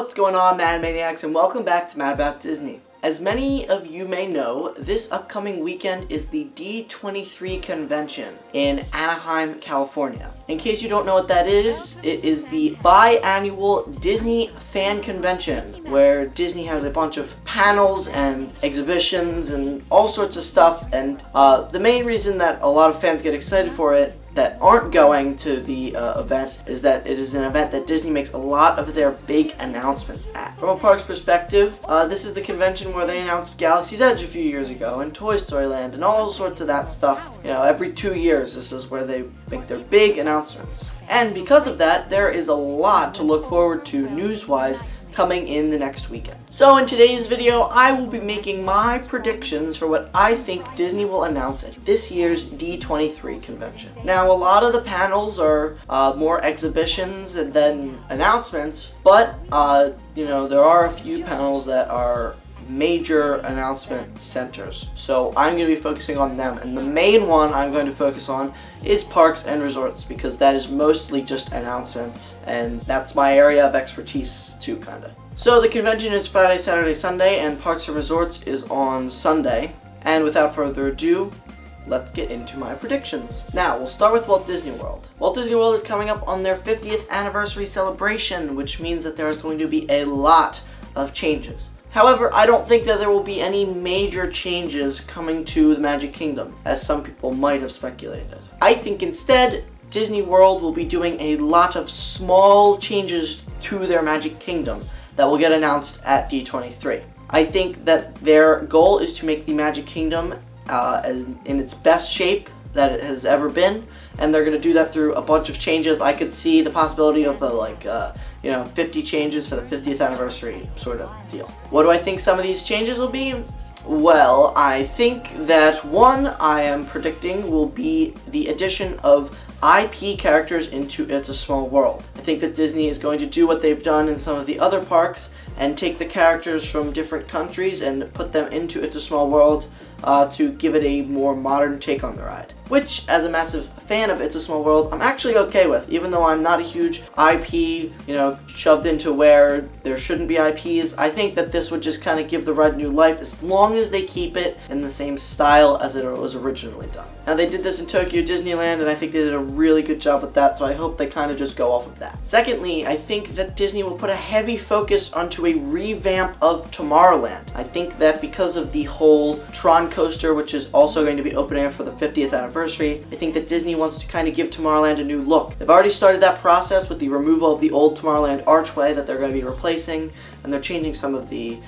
What's going on, Mad Maniacs, and welcome back to Mad About Disney. As many of you may know, this upcoming weekend is the D23 convention in Anaheim, California. In case you don't know what that is, it is the biannual Disney fan convention where Disney has a bunch of panels and exhibitions and all sorts of stuff, and the main reason that a lot of fans get excited for it that aren't going to the event is that it is an event that Disney makes a lot of their big announcements at. From a park's perspective, this is the convention where they announced Galaxy's Edge a few years ago and Toy Story Land and all sorts of that stuff. You know, every 2 years this is where they make their big announcements. And because of that, there is a lot to look forward to news-wise coming in the next weekend. So in today's video, I will be making my predictions for what I think Disney will announce at this year's D23 convention. Now, a lot of the panels are more exhibitions and then announcements, but you know, there are a few panels that are major announcement centers. So I'm going to be focusing on them, and the main one I'm going to focus on is parks and resorts, because that is mostly just announcements, and that's my area of expertise too, kinda. So the convention is Friday, Saturday, Sunday, and parks and resorts is on Sunday. And without further ado, let's get into my predictions. Now, we'll start with Walt Disney World. Walt Disney World is coming up on their 50th anniversary celebration, which means that there is going to be a lot of changes. However, I don't think that there will be any major changes coming to the Magic Kingdom, as some people might have speculated. I think instead, Disney World will be doing a lot of small changes to their Magic Kingdom that will get announced at D23. I think that their goal is to make the Magic Kingdom as in its best shape that it has ever been, and they're going to do that through a bunch of changes. I could see the possibility of you know, 50 changes for the 50th anniversary sort of deal. What do I think some of these changes will be? Well, I think that one I am predicting will be the addition of IP characters into It's a Small World. I think that Disney is going to do what they've done in some of the other parks and take the characters from different countries and put them into It's a Small World to give it a more modern take on the ride. Which, as a massive fan of It's a Small World, I'm actually okay with, even though I'm not a huge IP, you know, shoved into where there shouldn't be IPs. I think that this would just kind of give the ride new life as long as they keep it in the same style as it was originally done. Now, they did this in Tokyo Disneyland, and I think they did a really good job with that, so I hope they kind of just go off of that. Secondly, I think that Disney will put a heavy focus onto a revamp of Tomorrowland. I think that because of the whole Tron coaster, which is also going to be opening up for the 50th anniversary, I think that Disney wants to kind of give Tomorrowland a new look. They've already started that process with the removal of the old Tomorrowland archway that they're going to be replacing, and they're changing some of the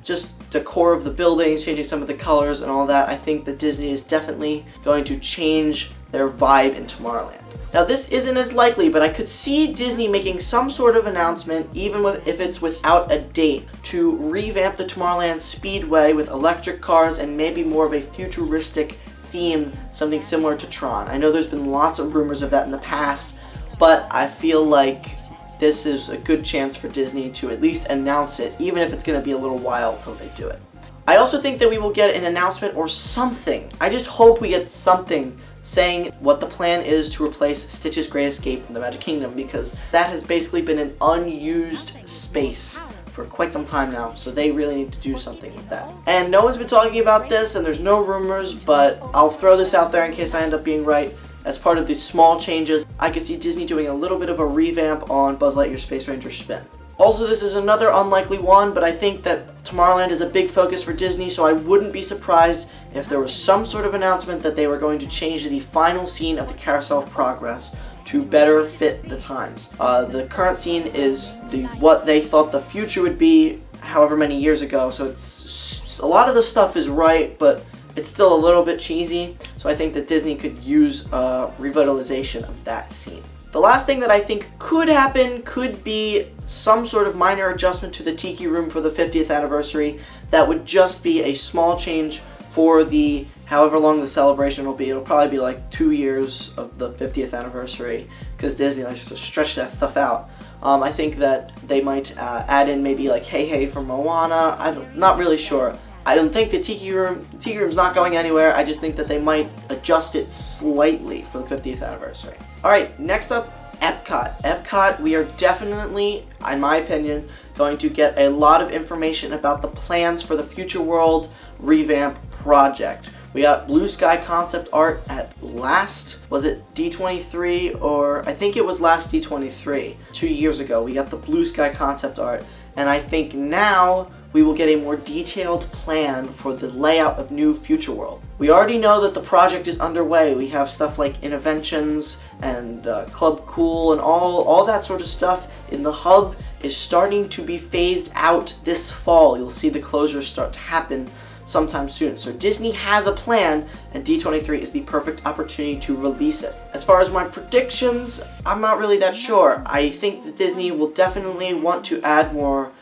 just decor of the buildings, changing some of the colors and all that. I think that Disney is definitely going to change their vibe in Tomorrowland. Now, this isn't as likely, but I could see Disney making some sort of announcement, even if it's without a date, to revamp the Tomorrowland Speedway with electric cars and maybe more of a futuristic theme, something similar to Tron. I know there's been lots of rumors of that in the past, but I feel like this is a good chance for Disney to at least announce it, even if it's going to be a little while till they do it. I also think that we will get an announcement or something. I just hope we get something saying what the plan is to replace Stitch's Great Escape in the Magic Kingdom, because that has basically been an unused space for quite some time now, so they really need to do something with that. And no one's been talking about this, and there's no rumors, but I'll throw this out there in case I end up being right. As part of these small changes, I could see Disney doing a little bit of a revamp on Buzz Lightyear Space Ranger Spin. Also, this is another unlikely one, but I think that Tomorrowland is a big focus for Disney, so I wouldn't be surprised if there was some sort of announcement that they were going to change the final scene of the Carousel of Progress to better fit the times. The current scene is what they thought the future would be however many years ago, so it's a lot of the stuff is right, but it's still a little bit cheesy, so I think that Disney could use revitalization of that scene. The last thing that I think could happen could be some sort of minor adjustment to the Tiki Room for the 50th anniversary. That would just be a small change for the however long the celebration will be. It'll probably be like 2 years of the 50th anniversary, because Disney likes to stretch that stuff out. I think that they might add in maybe like Hey Hey from Moana. I'm not really sure. I don't think the Tiki Room's not going anywhere. I just think that they might adjust it slightly for the 50th anniversary. Alright, next up Epcot. Epcot, we are definitely, in my opinion, going to get a lot of information about the plans for the Future World revamp project. We got blue sky concept art at last, was it D23, or I think it was last D23, 2 years ago. We got the blue sky concept art, and I think now we will get a more detailed plan for the layout of New Future World. We already know that the project is underway. We have stuff like Innoventions and Club Cool and all that sort of stuff in the hub is starting to be phased out this fall. You'll see the closures start to happen sometime soon. So Disney has a plan, and D23 is the perfect opportunity to release it. As far as my predictions, I'm not really that sure. I think that Disney will definitely want to add more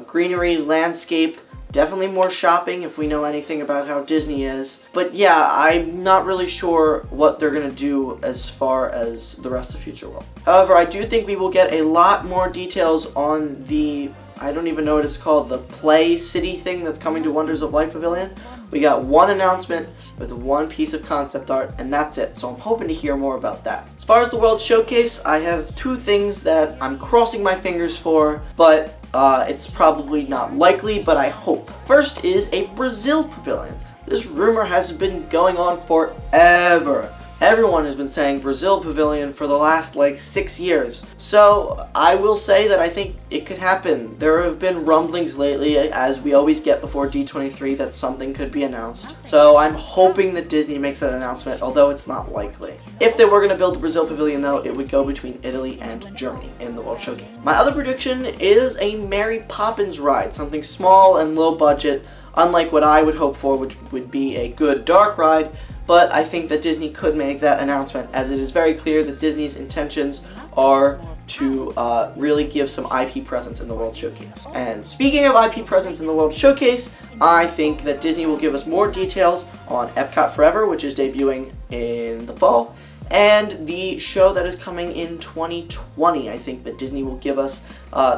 greenery, landscape, definitely more shopping if we know anything about how Disney is. But yeah, I'm not really sure what they're gonna do as far as the rest of Future World. However, I do think we will get a lot more details on the, I don't even know what it's called, the Play City thing that's coming to Wonders of Life Pavilion. We got one announcement with one piece of concept art, and that's it. So I'm hoping to hear more about that. As far as the World Showcase, I have two things that I'm crossing my fingers for, but it's probably not likely, but I hope. First is a Brazil pavilion. This rumor has been going on forever. Everyone has been saying Brazil pavilion for the last like 6 years. So I will say that I think it could happen. There have been rumblings lately, as we always get before D23, that something could be announced. So I'm hoping that Disney makes that announcement, although it's not likely. If they were going to build the Brazil pavilion though, it would go between Italy and Germany in the World Showcase. My other prediction is a Mary Poppins ride, something small and low budget, unlike what I would hope for, which would be a good dark ride. But I think that Disney could make that announcement, as it is very clear that Disney's intentions are to really give some IP presence in the World Showcase. And speaking of IP presence in the World Showcase, I think that Disney will give us more details on Epcot Forever, which is debuting in the fall, and the show that is coming in 2020. I think that Disney will give us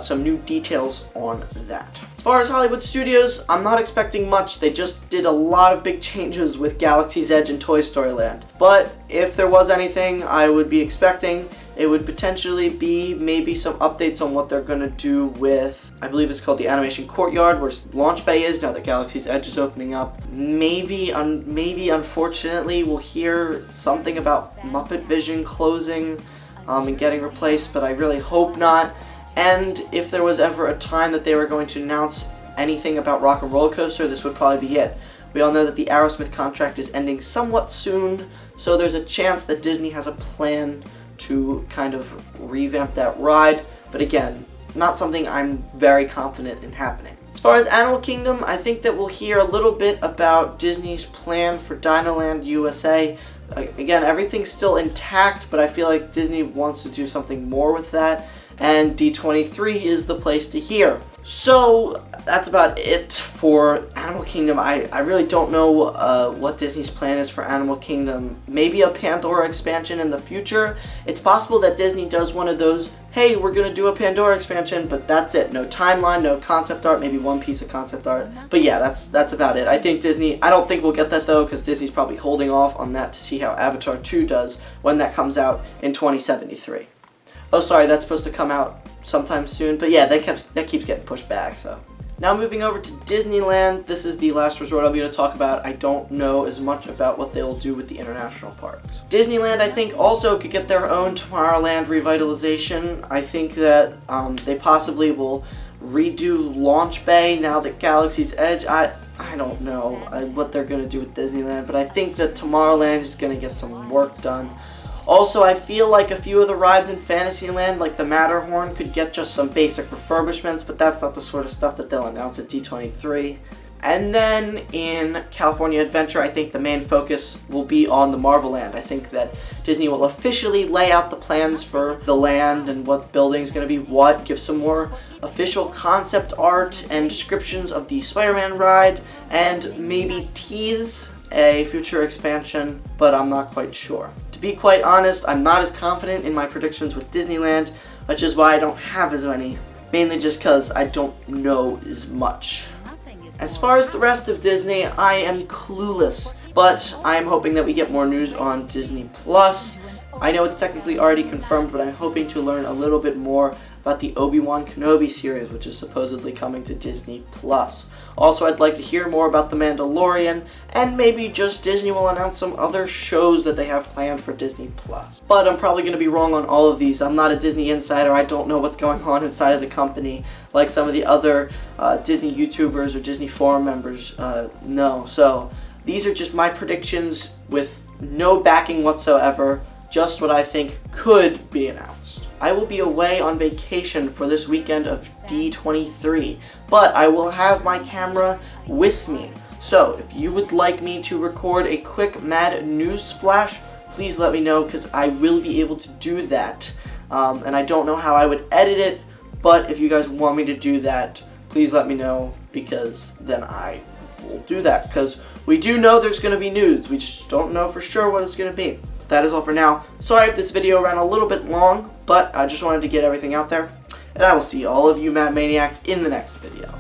some new details on that. As far as Hollywood Studios, I'm not expecting much. They just did a lot of big changes with Galaxy's Edge and Toy Story Land. But if there was anything I would be expecting, it would potentially be maybe some updates on what they're going to do with, I believe it's called the Animation Courtyard, where Launch Bay is, now that Galaxy's Edge is opening up. Maybe unfortunately, we'll hear something about Muppet Vision closing and getting replaced, but I really hope not. And if there was ever a time that they were going to announce anything about Rock and Roller Coaster, this would probably be it. We all know that the Aerosmith contract is ending somewhat soon, so there's a chance that Disney has a plan to kind of revamp that ride, but again, not something I'm very confident in happening. As far as Animal Kingdom, I think that we'll hear a little bit about Disney's plan for Dinoland USA. Again, everything's still intact, but I feel like Disney wants to do something more with that, and D23 is the place to hear. So that's about it for Animal Kingdom. I really don't know what Disney's plan is for Animal Kingdom. Maybe a Pandora expansion in the future. It's possible that Disney does one of those, hey, we're gonna do a Pandora expansion, but that's it. No timeline, no concept art, maybe one piece of concept art. But yeah, that's about it. I don't think we'll get that though, because Disney's probably holding off on that to see how Avatar 2 does when that comes out in 2073. Oh, sorry, that's supposed to come out sometime soon, but yeah, that keeps getting pushed back, so. Now moving over to Disneyland, this is the last resort I'm going to talk about. I don't know as much about what they will do with the international parks. Disneyland, I think, also could get their own Tomorrowland revitalization. I think that they possibly will redo Launch Bay now that Galaxy's Edge. I don't know what they're going to do with Disneyland, but I think that Tomorrowland is going to get some work done. Also, I feel like a few of the rides in Fantasyland, like the Matterhorn, could get just some basic refurbishments, but that's not the sort of stuff that they'll announce at D23. And then in California Adventure, I think the main focus will be on the Marvel Land. I think that Disney will officially lay out the plans for the land and what building is going to be what, give some more official concept art and descriptions of the Spider-Man ride, and maybe tease a future expansion, but I'm not quite sure. To be quite honest, I'm not as confident in my predictions with Disneyland, which is why I don't have as many, mainly just because I don't know as much. As far as the rest of Disney, I am clueless, but I am hoping that we get more news on Disney Plus, I know it's technically already confirmed, but I'm hoping to learn a little bit more about the Obi-Wan Kenobi series, which is supposedly coming to Disney+. Also, I'd like to hear more about The Mandalorian, and maybe just Disney will announce some other shows that they have planned for Disney+. But I'm probably going to be wrong on all of these. I'm not a Disney insider. I don't know what's going on inside of the company, like some of the other Disney YouTubers or Disney forum members know. So these are just my predictions with no backing whatsoever, just what I think could be announced. I will be away on vacation for this weekend of D23, but I will have my camera with me. So if you would like me to record a quick mad news flash, please let me know, because I will be able to do that. And I don't know how I would edit it, but if you guys want me to do that, please let me know, because then I will do that. Because we do know there's going to be news, we just don't know for sure what it's going to be. That is all for now. Sorry if this video ran a little bit long, but I just wanted to get everything out there. And I will see all of you Mad Maniacs in the next video.